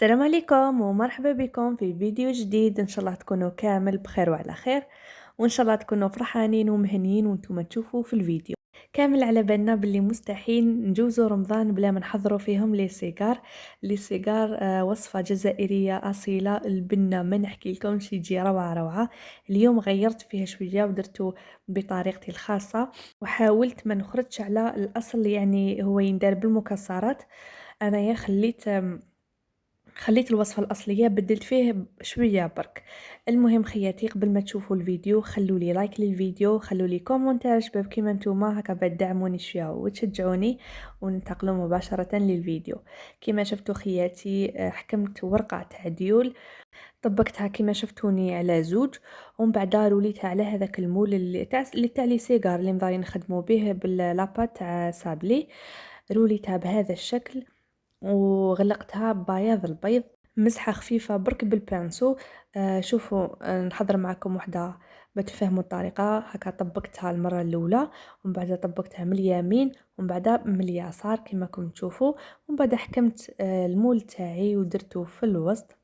السلام عليكم ومرحبا بكم في فيديو جديد. ان شاء الله تكونوا كامل بخير وعلى خير، وان شاء الله تكونوا فرحانين ومهنيين وانتم تشوفوا في الفيديو. كامل على بالنا باللي مستحيل نجوزوا رمضان بلا ما نحضروا فيهم لي سيجار. وصفة جزائرية أصيلة البنة، ما نحكي لكم شي يجي روعة روعة. اليوم غيرت فيها شوية ودرته بطريقتي الخاصة، وحاولت ما نخرجش على الأصل، يعني هو يندار بالمكسرات. أنا خليت الوصفة الأصلية بدلت فيه شوية برك. المهم خياتي، قبل ما تشوفوا الفيديو خلوا لي لايك للفيديو، خلوا لي كومنتار شباب كيما نتوما، هكا بعد دعموني شوية وتشجعوني، وننتقلوا مباشرة للفيديو. كيما شفتوا خياتي، حكمت ورقة تاع ديول، طبقتها كيما شفتوني على زوج، ومن بعد روليتها على هذاك المول اللي تاع لي سيجار اللي مضاين نخدموا به باللاباط تاع سابلي. روليتها بهذا الشكل وغلقتها ببياض البيض، مسحة خفيفة برك بالبانسو. شوفوا، نحضر معكم وحدة بتفهموا الطريقة. هكا طبقتها المرة الأولى، ومن بعد طبقتها من اليمين، ومن بعد من اليسار كما راكم تشوفوا، ومن بعد حكمت المول تاعي ودرته في الوسط،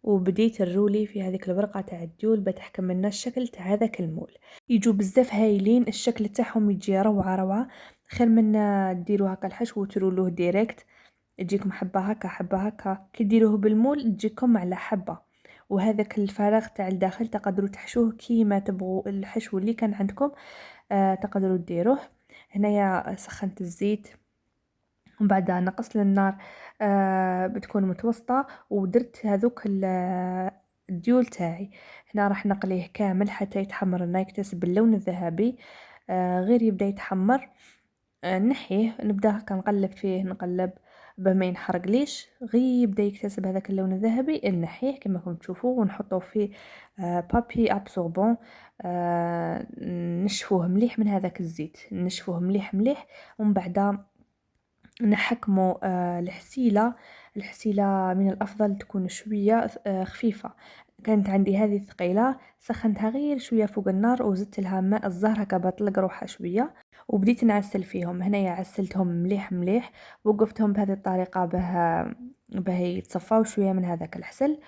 وبديت الرولي في هذيك الورقة تاع الديول بتحكم لنا الشكل تاع هذاك المول. يجوا بزاف هايلين، الشكل تاعهم يجي روعة روعة، خير من ديروا هكا الحشو وترولوه ديريكت، تجيكم حبة هكا حبة هكا. كي ديروه بالمول تجيكم على حبة، وهذاك الفراغ تاع الداخل تقدروا تحشوه كيما تبغوا. الحشو اللي كان عندكم تقدروا ديروه. هنايا سخنت الزيت، ومن بعد نقصت للنار بتكون متوسطة، ودرت هذوك الديول تاعي. هنا راح نقليه كامل حتى يتحمر لنا، يكتسب اللون الذهبي. غير يبدا يتحمر نحيه، نبدا هكا نقلب فيه، نقلب باه ما ينحرق ليش. غير يبدا يكتسب هذاك اللون الذهبي نحيه كما راكم تشوفوا، ونحطوه في بابي ابسوربون. نشفوه مليح من هذاك الزيت، نشفوه مليح مليح، ومن بعد نحكموا الحسيلة من الأفضل تكون شوية خفيفة. كانت عندي هذه ثقيلة، سخنتها غير شوية فوق النار، وزدت لها ماء الزهر هكا بطلق روحها شوية، وبديت نعسل فيهم. هنايا عسلتهم مليح مليح، وقفتهم بهذه الطريقة باه يتصفاو شوية من هذاك الحسل،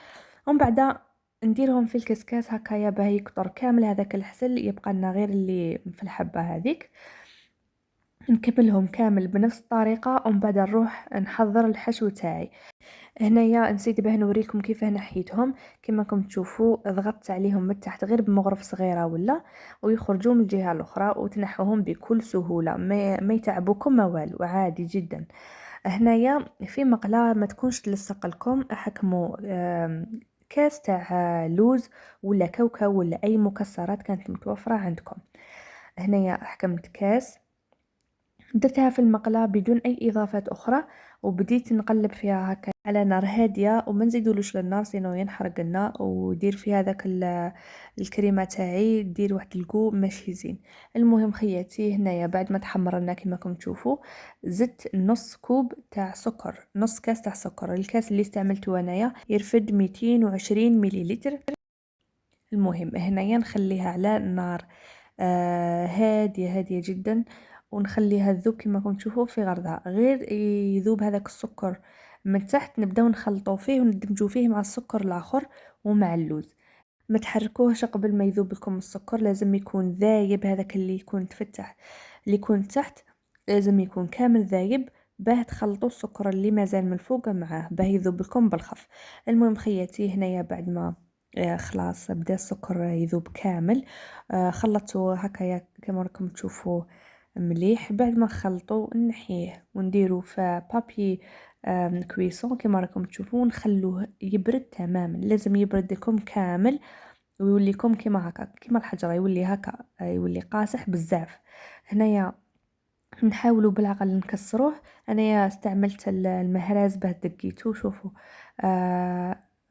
ومن بعد نديرهم في الكسكاس هكايا باه يكطر كامل هذاك الحسل، يبقى لنا غير اللي في الحبة هذيك. نكملهم كامل بنفس الطريقة، ومن بعد نروح نحضر الحشو تاعي. هنايا نسيت باه نوريكم كيف نحيتهم. كما راكم تشوفوا ضغطت عليهم من تحت غير بمغرف صغيرة ولا، ويخرجوا من الجهة الأخرى، وتنحوهم بكل سهولة، ما يتعبوكم ما والو، عادي جدا. هنايا في مقلاة ما تكونش تلصق لكم، احكموا كاس تاع لوز ولا كاوكاو ولا اي مكسرات كانت متوفرة عندكم. هنايا حكمت كاس، درتها في المقلاة بدون أي إضافات أخرى، وبديت نقلب فيها هكا على نار هادية، وما نزيدولوش للنار سينو ينحرق لنا. ودير فيها هذاك الكريمة تاعي، دير واحد الكو ماشي زين. المهم خياتي، هنايا بعد ما تحمر لنا كما راكم تشوفوا، زدت نص كوب تاع سكر، نص كاس تاع سكر. الكاس اللي استعملته انايا يرفد 220 مليلتر. المهم هنايا نخليها على نار هادية هادية جدا، ونخليها تذوب كما راكم تشوفوا في غرضها. غير يذوب هذاك السكر من تحت، نبداو نخلطوا فيه وندمجوا فيه مع السكر الاخر ومع اللوز. ما تحركوهش قبل ما يذوب لكم السكر، لازم يكون ذايب. هذاك اللي يكون تفتح، اللي يكون تحت، لازم يكون كامل ذايب، باه تخلطوا السكر اللي مازال من الفوق معاه باه يذوب لكم بالخف. المهم خياتي، هنايا بعد ما خلاص بدا السكر يذوب كامل، خلطته هكايا كما راكم تشوفوا مليح. بعد ما نخلطوا نحيه ونديروا في بابي كويسون كما راكم تشوفوا، نخلوه يبرد تماما. لازم يبرد لكم كامل، ويولي لكم كما هكا كما الحجره، يولي هكا، يولي قاصح بزاف. هنايا نحاولوا بالعقل نكسروه. انايا استعملت المهراز باه دقيتو، شوفوا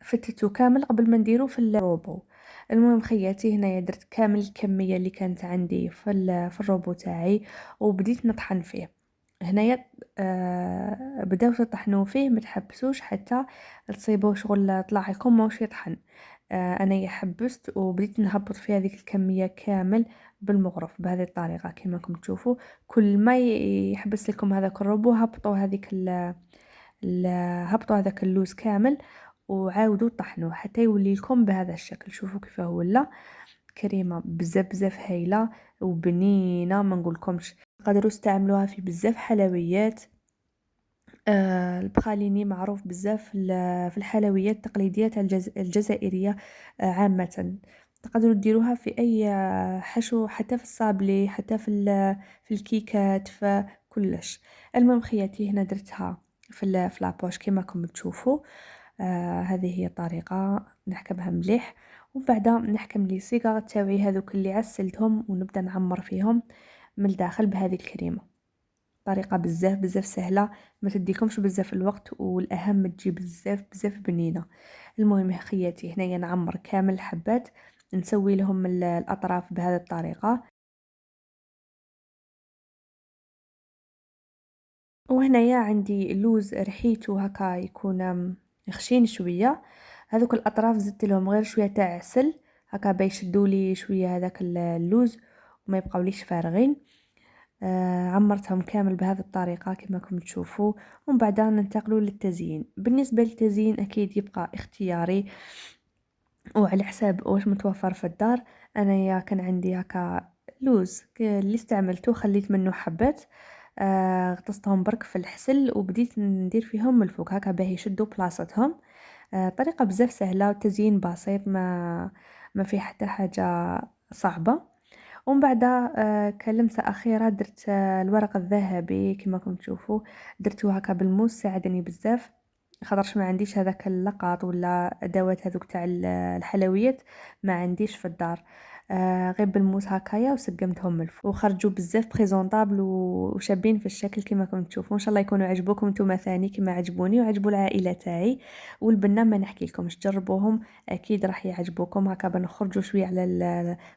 فتتو كامل قبل ما نديرو في الروبو. المهم خياتي، هنايا درت كامل الكميه اللي كانت عندي في الروبو تاعي، وبديت نطحن فيه. هنايا بداو تطحنوا فيه، ما تحبسوش حتى تصيبوا شغل طلع لكم ماهوش يطحن. انايا حبست وبديت نهبط في هذيك الكميه كامل بالمغرف بهذه الطريقه كما راكم تشوفوا. كل ما يحبس لكم هذاك الروبو، هبطوا هذيك هبطوا هذاك اللوز كامل وعاودوا طحنوه حتى يولي لكم بهذا الشكل. شوفوا كيف هو ولا كريمه بزاف بزاف هايله وبنينه ما نقولكمش. تقدروا تستعملوها في بزاف حلويات. البخاليني معروف بزاف في الحلويات التقليدية الجزائرية عامة. تقدروا ديروها في أي حشو، حتى في الصابلي، حتى في الكيكات، فكلش. المهم خياتي هنا درتها في لابوش كما راكم تشوفوا. هذه هي الطريقة، نحكمها مليح ومن بعد نحكم لي صيغة تاوعي هذوك اللي عسلتهم ونبدا نعمر فيهم من الداخل بهذه الكريمة. طريقة بزاف بزاف سهلة، ما تديكمش بزاف الوقت، والاهم تجي بزاف بزاف بنينة. المهم خياتي هنايا نعمر كامل الحبات، نسوي لهم الاطراف بهذه الطريقة. وهنايا عندي اللوز رحيته هكا يكون خشين شويه. هذوك الاطراف زدت لهم غير شويه تاع عسل هكا باش يشدوا لي شويه هذاك اللوز وما يبقاوليش فارغين. عمرتهم كامل بهذه الطريقة كما راكم تشوفوا. ومن بعد ننتقلوا للتزيين. بالنسبة للتزيين أكيد يبقى اختياري وعلى حساب واش متوفر في الدار. أنا كان عندي هكا لوز اللي استعملته خليت منه حبات، غطستهم برك في الحسل وبديت ندير فيهم من الفوق هكا باه يشدوا بلاصتهم. طريقة بزاف سهلة وتزيين بسيط، ما في حتى حاجة صعبة. ومن بعد كلمسة أخيرة درت الورق الذهبي كما راكم تشوفوا، درتو هكا بالموس، ساعدني بزاف خاطرش ما عنديش هذاك اللقط ولا ادوات هذوك تاع الحلويات، ما عنديش في الدار. غير بالموس هكايا وسقمتهم من الفوق وخرجوا بزاف بريزونطابل وشابين في الشكل كما راكم تشوفوا. ان شاء الله يكونوا عجبوكم نتوما ثاني كما عجبوني وعجبوا العائله تاعي. والبنه ما نحكي لكمش، جربوهم اكيد راح يعجبوكم. هكا بنخرجوا شويه على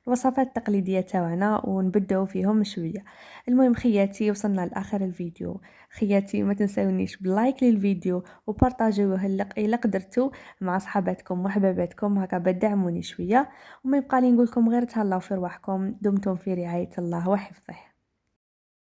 الوصفات التقليديه تاعنا ونبدعوا فيهم شويه. المهم خياتي وصلنا لاخر الفيديو. خياتي ما تنسونيش باللايك للفيديو وبارطاجيوه إلا قدرتوا مع صحاباتكم وحباباتكم هكا بدعموني شويه. وما يبقى لي نقولكم غير تهلاو في رواحكم، دمتم في رعايه الله وحفظه.